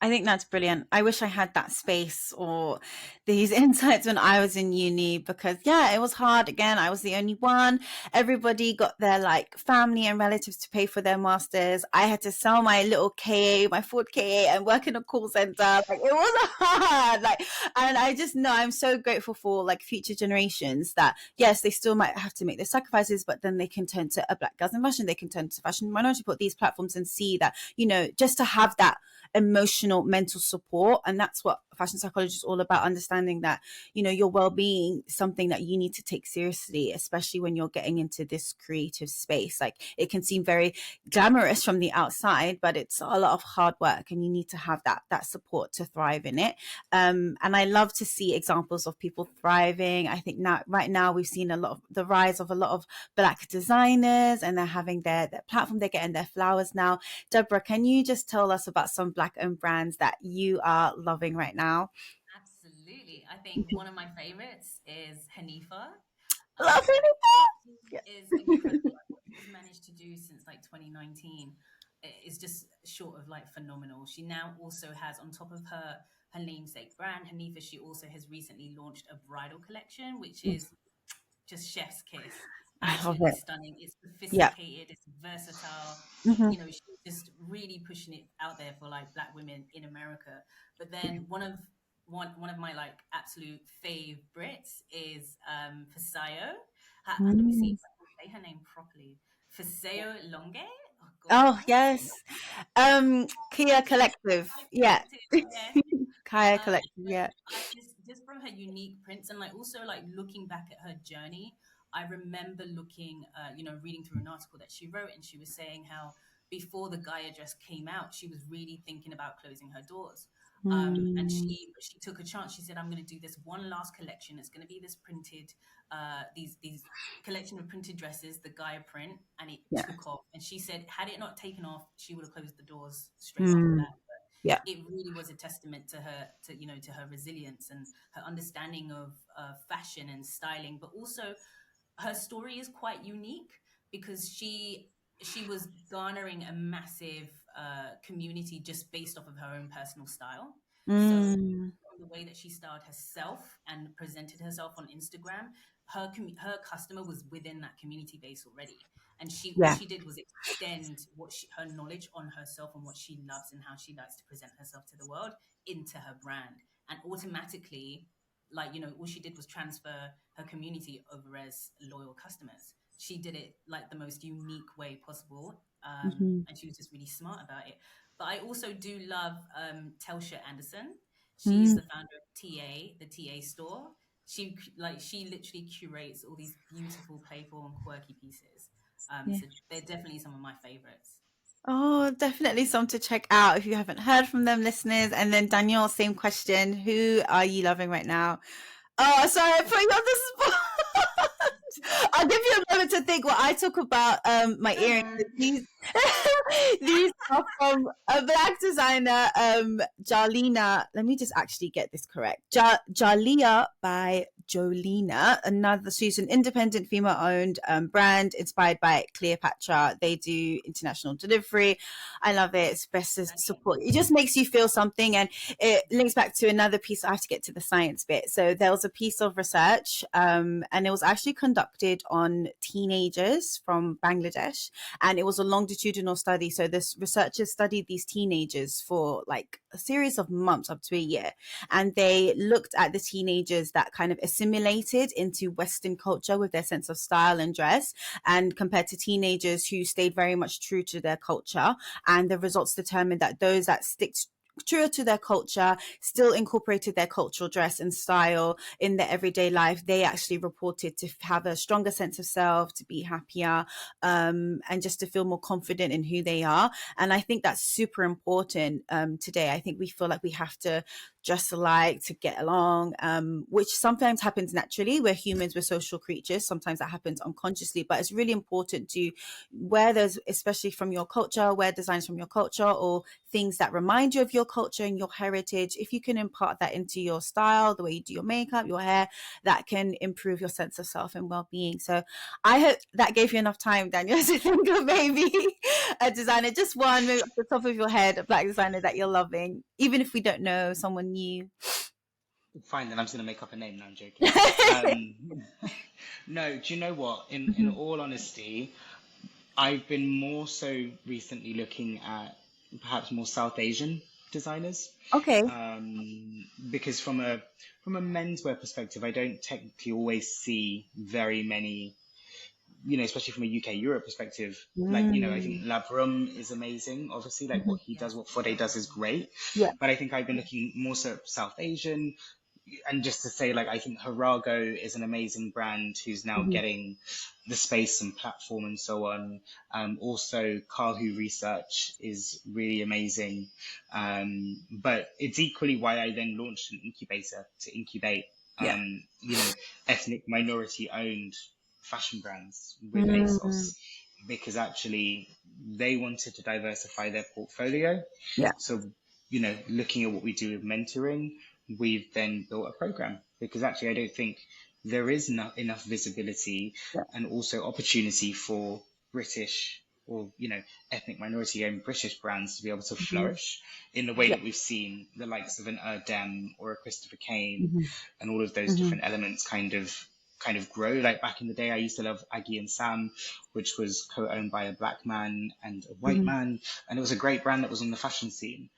I think that's brilliant. I wish I had that space or these insights when I was in uni, because yeah, it was hard. Again, I was the only one. Everybody got their like family and relatives to pay for their masters. I had to sell my little KA, my Ford KA, and work in a call center. Like, it was hard. Like, and I just know I'm so grateful for like future generations that yes, they still might have to make their sacrifices, but then they can turn to a Black Girls in Fashion. They can turn to Fashion Minority, put these platforms and see that, just to have that emotional mental support. And that's what fashion psychology is all about, understanding that your well-being is something that you need to take seriously, especially when you're getting into this creative space. Like, it can seem very glamorous from the outside, but it's a lot of hard work, and you need to have that support to thrive in it. And I love to see examples of people thriving. I think right now we've seen a lot of the rise of a lot of Black designers, and they're having their platform, they're getting their flowers now. Deborah, can you just tell us about some Black-owned brands that you are loving right now? Absolutely. I think one of my favorites is Hanifa. Love Um, it. she is incredible. Like, what she's managed to do since like 2019 is just short of like phenomenal. She now also has, on top of her namesake brand, Hanifa, she also has recently launched a bridal collection, which Yeah. is just chef's kiss. I love Absolutely it. stunning. It's Yeah. sophisticated, it's versatile. Hmm. She's just really pushing it out there for like Black women in America. But then one of my like absolute favorites is Fisayo. Let me see Mm. if I can say her name properly. Fisayo Longe. Oh God, Oh, how do you say yes. Kia Collective. I Yeah. collected? Yes. Kaya Um, Collective. but Yeah. I just from her unique prints, and like also like looking back at her journey, I remember looking, reading through an article that she wrote, and she was saying how before the Gaia dress came out, she was really thinking about closing her doors. And Mm. she took a chance. She said, "I'm going to do this one last collection. It's going to be this printed, these collection of printed dresses, the Gaia print," and it Yeah. took off. And she said, had it not taken off, she would have closed the doors straight after Mm. that. Yeah. It really was a testament to her, to her resilience and her understanding of fashion and styling. But also, her story is quite unique because she was garnering a massive community just based off of her own personal style. So Mm. the way that she styled herself and presented herself on Instagram, her customer was within that community base already, and she all Yeah. she did was extend her knowledge on herself and what she loves and how she likes to present herself to the world into her brand, and automatically, like, all she did was transfer her community over as loyal customers. She did it like the most unique way possible, Hmm. and she was just really smart about it. But I also do love Telsha Anderson. She's Mm. the founder of the TA store. She literally curates all these beautiful, playful, and quirky pieces. Yeah. So they're definitely some of my favorites. Oh, definitely some to check out if you haven't heard from them, listeners. And then Danielle, same question. Who are you loving right now? Oh, sorry, I put you on the spot. I'll give you a moment to think. What I talk about my earrings. These these are from a black designer, Jarlina. Let me just actually get this correct. Jalia by Jolina. Another, she's an independent female-owned brand inspired by Cleopatra. They do international delivery. I love it. It's best to support. It just makes you feel something, and it links back to another piece. I have to get to the science bit. So there was a piece of research, and it was actually conducted on teenagers from Bangladesh, and it was a longitudinal study. So this researchers studied these teenagers for like a series of months, up to a year, and they looked at the teenagers that kind of assimilated into Western culture with their sense of style and dress, and compared to teenagers who stayed very much true to their culture. And the results determined that those that stick true to their culture, still incorporated their cultural dress and style in their everyday life, they actually reported to have a stronger sense of self, to be happier, and just to feel more confident in who they are. And I think that's super important today. I think we feel like we have to dress alike to get along, which sometimes happens naturally. We're humans, we're social creatures. Sometimes that happens unconsciously, but it's really important to wear those, especially from your culture, wear designs from your culture or things that remind you of your culture and your heritage. If you can impart that into your style, the way you do your makeup, your hair, that can improve your sense of self and well-being. So I hope that gave you enough time, Daniel, to think of maybe a designer, just one, maybe off the top of your head, a black designer that you're loving, even if we don't know someone new. Fine, then I'm just gonna make up a name. No, I'm joking. No, do you know what? In all honesty, I've been more so recently looking at perhaps more South Asian designers, Okay. because from a menswear perspective, I don't technically always see very many, especially from a UK Europe perspective. Like, I think Labrum is amazing. Obviously, like what he does, what Fode does is great. Yeah. But I think I've been looking more so at South Asian, and just to say, like, I think Harago is an amazing brand who's now getting the space and platform and so on. Also, Kahu Research is really amazing. But it's equally why I then launched an incubator to incubate, Yeah. ethnic minority owned fashion brands with ASOS, because actually they wanted to diversify their portfolio. Yeah. So, looking at what we do with mentoring, we've then built a program, because actually I don't think there is enough visibility and also opportunity for British or ethnic minority owned British brands to be able to flourish in the way that we've seen the likes of an Erdem or a Christopher Kane and all of those different elements kind of grow. Like back in the day, I used to love Aggie and Sam, which was co-owned by a black man and a white man, and it was a great brand that was on the fashion scene.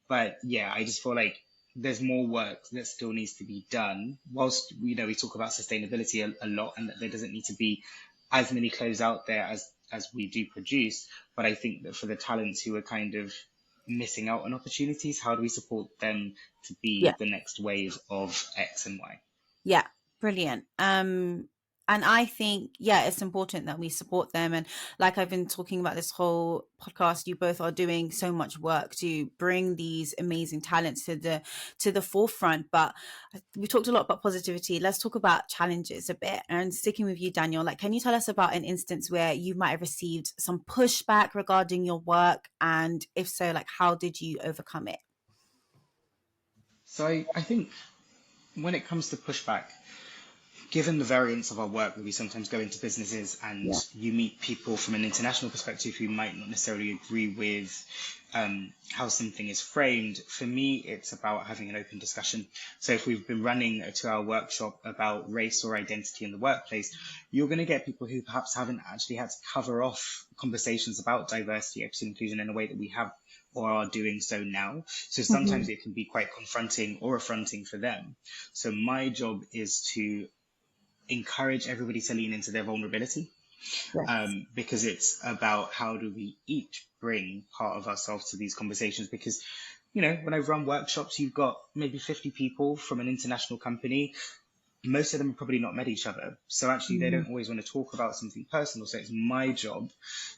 But yeah, I just feel like there's more work that still needs to be done. Whilst we talk about sustainability a lot, and that there doesn't need to be as many clothes out there as we do produce. But I think that for the talents who are kind of missing out on opportunities, how do we support them to be Yeah. the next wave of X and Y? Yeah, brilliant. And I think, yeah, it's important that we support them. And like I've been talking about this whole podcast, you both are doing so much work to bring these amazing talents to the forefront. But we talked a lot about positivity. Let's talk about challenges a bit. And sticking with you, Daniel, like, can you tell us about an instance where you might have received some pushback regarding your work? And if so, like, how did you overcome it? So I think when it comes to pushback, given the variance of our work, that we sometimes go into businesses and Yeah. you meet people from an international perspective who might not necessarily agree with how something is framed. For me, it's about having an open discussion. So if we've been running a 2-hour workshop about race or identity in the workplace, you're going to get people who perhaps haven't actually had to cover off conversations about diversity, equity, and inclusion in a way that we have or are doing so now. So sometimes it can be quite confronting or affronting for them. So my job is to encourage everybody to lean into their vulnerability, Yes. because it's about how do we each bring part of ourselves to these conversations. Because when I run workshops, you've got maybe 50 people from an international company. Most of them have probably not met each other, so actually they don't always want to talk about something personal. So it's my job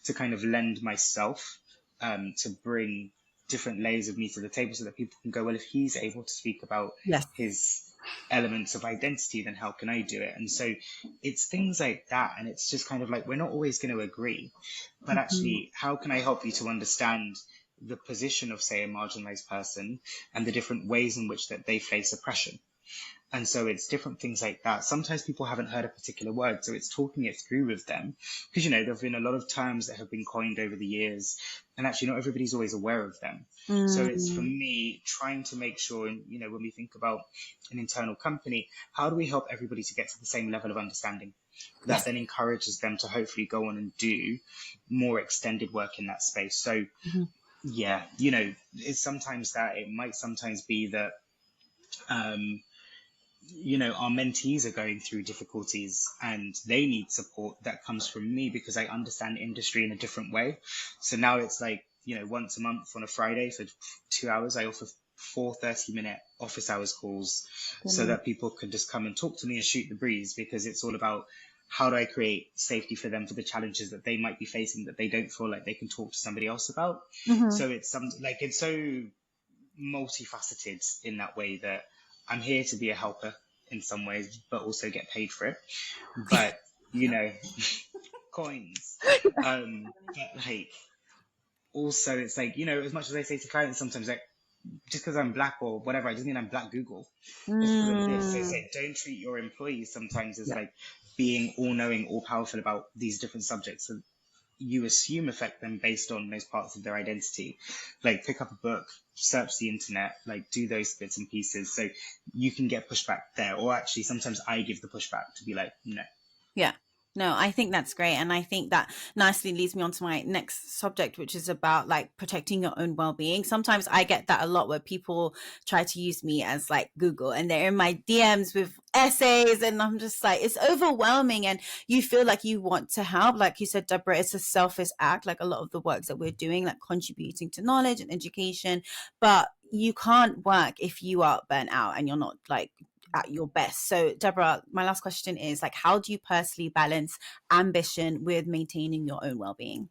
to kind of lend myself, to bring different layers of me to the table, so that people can go, well, if he's able to speak about Yes. his elements of identity, then how can I do it? And so it's things like that. And it's just kind of like, we're not always going to agree, but Mhm. actually, how can I help you to understand the position of, say, a marginalized person and the different ways in which that they face oppression? And so it's different things like that. Sometimes people haven't heard a particular word, so it's talking it through with them. Because, there have been a lot of terms that have been coined over the years, and actually not everybody's always aware of them. So it's for Mm. me trying to make sure, and when we think about an internal company, how do we help everybody to get to the same level of understanding that Yes. then encourages them to hopefully go on and do more extended work in that space? So Mhm. yeah, it's sometimes that it might sometimes be that um, our mentees are going through difficulties and they need support that comes from me because I understand industry in a different way. So now it's like, once a month on a Friday for 2 hours, I offer 4 30-minute office hours calls so Brilliant. that people can just come and talk to me and shoot the breeze, because it's all about how do I create safety for them for the challenges that they might be facing that they don't feel like they can talk to somebody else about. Mhm. So it's so multifaceted in that way that I'm here to be a helper in some ways, but also get paid for it. But you Yep. know, coins. But like also, it's like as much as I say to clients sometimes, like just because I'm black or whatever, I doesn't mean I'm black Google. Just because I'm this. So it's Mm. like don't treat your employees sometimes as Yeah. like being all knowing, all powerful about these different subjects. So you assume affect them based on those parts of their identity. Like pick up a book, search the internet, like do those bits and pieces. So you can get pushback there. Or actually sometimes I give the pushback to be like, no. Yeah. No, I think that's great. And I think that nicely leads me on to my next subject, which is about like protecting your own well-being. Sometimes I get that a lot where people try to use me as like Google and they're in my DMs with essays and I'm just like, it's overwhelming and you feel like you want to help. Like you said, Deborah, it's a selfish act, like a lot of the works that we're doing, like contributing to knowledge and education, but you can't work if you are burnt out and you're not like at your best. So, Deborah, my last question is like, how do you personally balance ambition with maintaining your own well-being?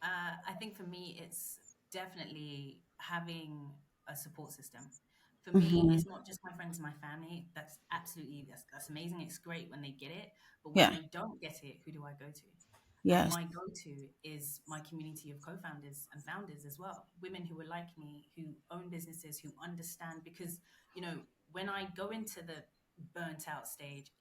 I think for me, it's definitely having a support system. For me, Mm-hmm. it's not just my friends and my family. That's amazing. It's great when they get it, but when Yeah. they don't get it, who do I go to? And Yes. my go-to is my community of co-founders and founders as well. Women who are like me, who own businesses, who understand. Because when I go into the burnt out stage,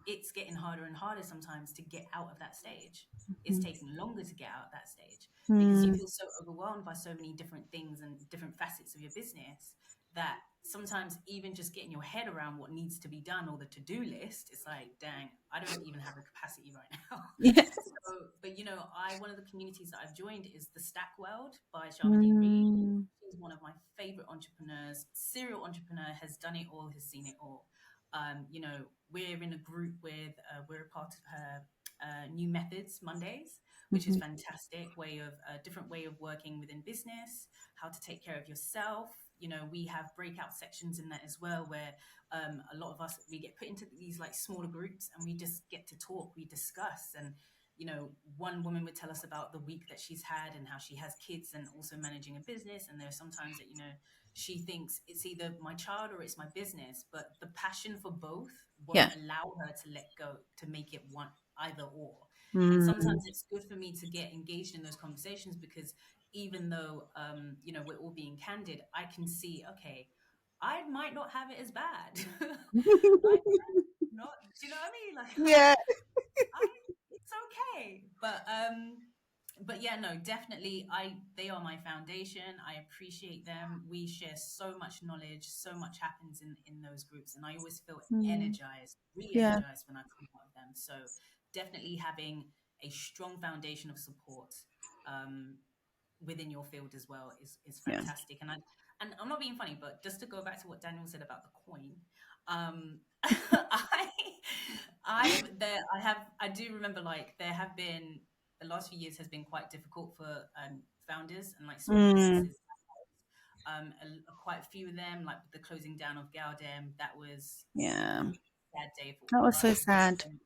it's getting harder and harder sometimes to get out of that stage. It's taking longer to get out of that stage because you Mm-hmm. feel so overwhelmed by so many different things and different facets of your business that sometimes even just getting your head around what needs to be done or the to-do list, it's like, dang, I don't even have the capacity right now. Yeah. So, but one of the communities that I've joined is the Stack World by Charmaine Reed. Mm-hmm. She's one of my favorite entrepreneurs, serial entrepreneur, has done it all, has seen it all. We're in a group with, we're a part of her New Methods Mondays, which is fantastic way of a different way of working within business, how to take care of yourself. We have breakout sections in that as well, where a lot of us we get put into these like smaller groups and we just get to talk, we discuss, and one woman would tell us about the week that she's had and how she has kids and also managing a business. And there are sometimes that, she thinks it's either my child or it's my business, but the passion for both won't Yeah. allow her to let go, to make it one, either or. And Mm-hmm. sometimes it's good for me to get engaged in those conversations because even though, we're all being candid, I can see, okay, I might not have it as bad. I not, do you know what I mean? Like Yeah. I it's okay. But yeah, no, definitely they are my foundation. I appreciate them. We share so much knowledge, so much happens in those groups, and I always feel Mm. energized, Yeah. re-energized when I come out of them. So definitely having a strong foundation of support um within your field as well is Yeah. fantastic. And I'm not being funny, but just to go back to what Daniel said about the coin, I I do remember like there have been the last few years has been quite difficult for founders and like small Mm. businesses. Quite a few of them, like the closing down of Galdem, that was Yeah. a sad day for That all of was so us. sad. And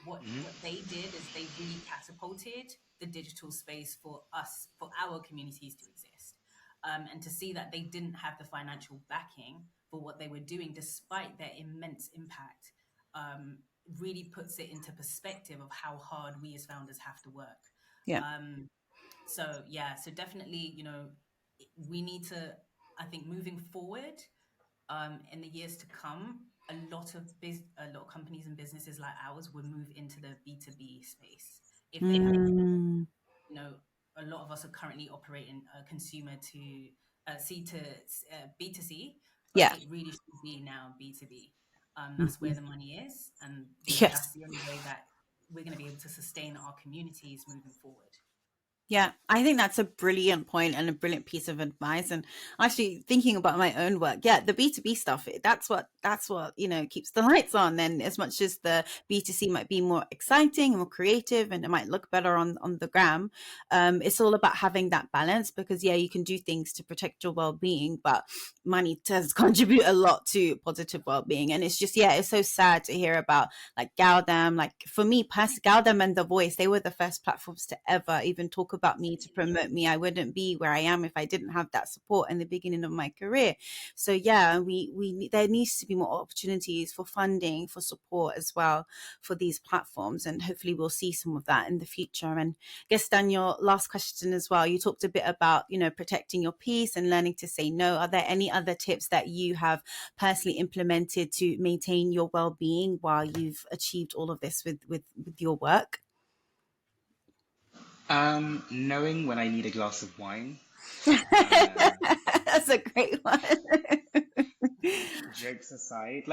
what Mhm. what they did is they really catapulted the digital space for us, for our communities to exist, and to see that they didn't have the financial backing for what they were doing, despite their immense impact, really puts it into perspective of how hard we as founders have to work. Yeah. So definitely, we need to, I think, moving forward, in the years to come, a lot of companies and businesses like ours would move into the B2B space if they make, a lot of us are currently operating consumer to C to B2C, but Yeah. it really should be now B2B. That's Mm-hmm. where the money is, and Yes. that's the only way that we're going to be able to sustain our communities moving forward. Yeah, I think that's a brilliant point and a brilliant piece of advice. And actually thinking about my own work, yeah, the B2B stuff, that's what, keeps the lights on. And as much as the B2C might be more exciting and more creative and it might look better on the gram, it's all about having that balance because, yeah, you can do things to protect your well-being, but money does contribute a lot to positive well-being. And it's just, yeah, it's so sad to hear about like Galdem. Like for me, Galdem and The Voice, they were the first platforms to ever even talk about me, to promote me. I wouldn't be where I am if I didn't have that support in the beginning of my career. So yeah, we there needs to be more opportunities for funding, for support as well for these platforms, and hopefully we'll see some of that in the future. And I guess, Daniel, last question as well. You talked a bit about protecting your peace and learning to say no. Are there any other tips that you have personally implemented to maintain your well-being while you've achieved all of this with your work? Knowing when I need a glass of wine. That's a great one. Jokes aside,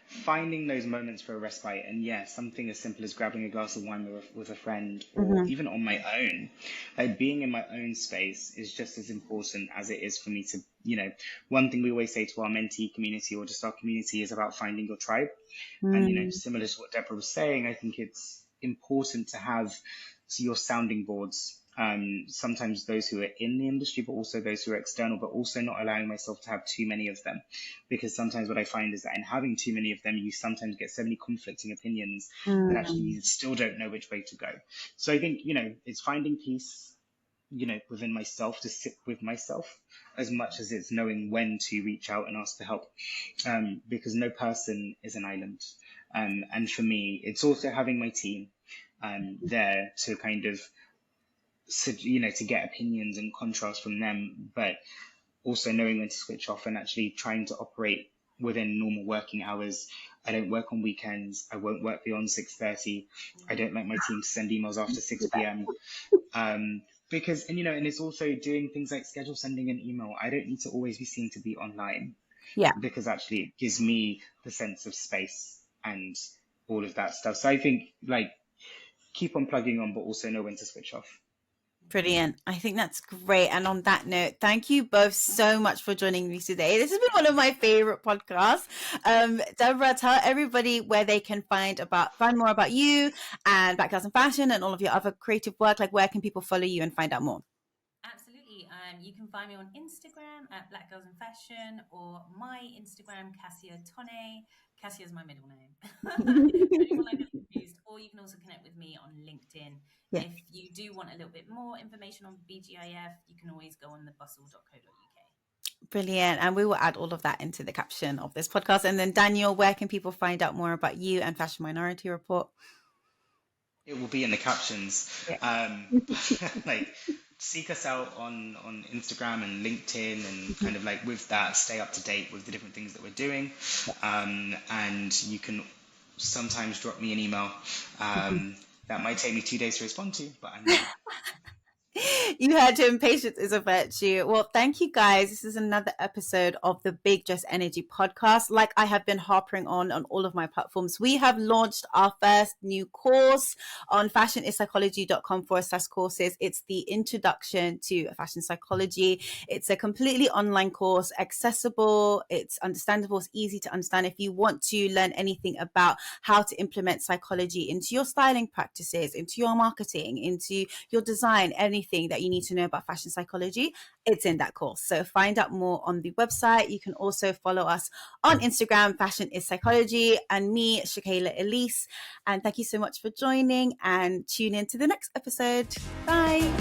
finding those moments for a respite, and yeah, something as simple as grabbing a glass of wine with a friend, or even on my own, like being in my own space is just as important as it is for me to, one thing we always say to our mentee community or just our community is about finding your tribe. And, similar to what Deborah was saying, I think it's important to have your sounding boards. Sometimes those who are in the industry, but also those who are external, but also not allowing myself to have too many of them. Because sometimes what I find is that in having too many of them, you sometimes get so many conflicting opinions that actually you still don't know which way to go. So I think, it's finding peace, within myself, to sit with myself as much as it's knowing when to reach out and ask for help. Because no person is an island. And for me, it's also having my team there to kind of, to get opinions and contrast from them, but also knowing when to switch off and actually trying to operate within normal working hours. I don't work on weekends. I won't work beyond 6:30. I don't like my team to send emails after 6 p.m. Because, and it's also doing things like schedule sending an email. I don't need to always be seen to be online. Yeah. Because actually it gives me the sense of space and all of that stuff. So I think keep on plugging on, but also know when to switch off. Brilliant. I think that's great. And on that note, thank you both so much for joining me today. This has been one of my favorite podcasts. Deborah, tell everybody where they can find more about you and Black Girls in Fashion and all of your other creative work. Like, where can people follow you and find out more? Absolutely. You can find me on Instagram at Black Girls in Fashion, or my Instagram, Cassia Tonne. Cassia is my middle name. Anyone like gets confused. Or you can also connect with me on LinkedIn. Yeah. If you do want a little bit more information on BGIF, you can always go on thebustle.co.uk. Brilliant. And we will add all of that into the caption of this podcast. And then, Daniel, where can people find out more about you and Fashion Minority Report? It will be in the captions. Yeah. Seek us out on Instagram and LinkedIn, and kind of with that, stay up to date with the different things that we're doing. And you can sometimes drop me an email. That might take me 2 days to respond to, but I'm there. You heard him. Patience is a virtue. Well, thank you guys. This is another episode of the Big Just Energy podcast. Like I have been harping on all of my platforms, we have launched our first new course on fashionisspsychology.com/courses. It's the introduction to fashion psychology. It's a completely online course, accessible. It's understandable. It's easy to understand. If you want to learn anything about how to implement psychology into your styling practices, into your marketing, into your design, anything that you need to know about fashion psychology, it's in that course. So find out more on the website. You can also follow us on Instagram, Fashion is Psychology, and me, Shakayla Elise. And thank you so much for joining, and tune in to the next episode. Bye.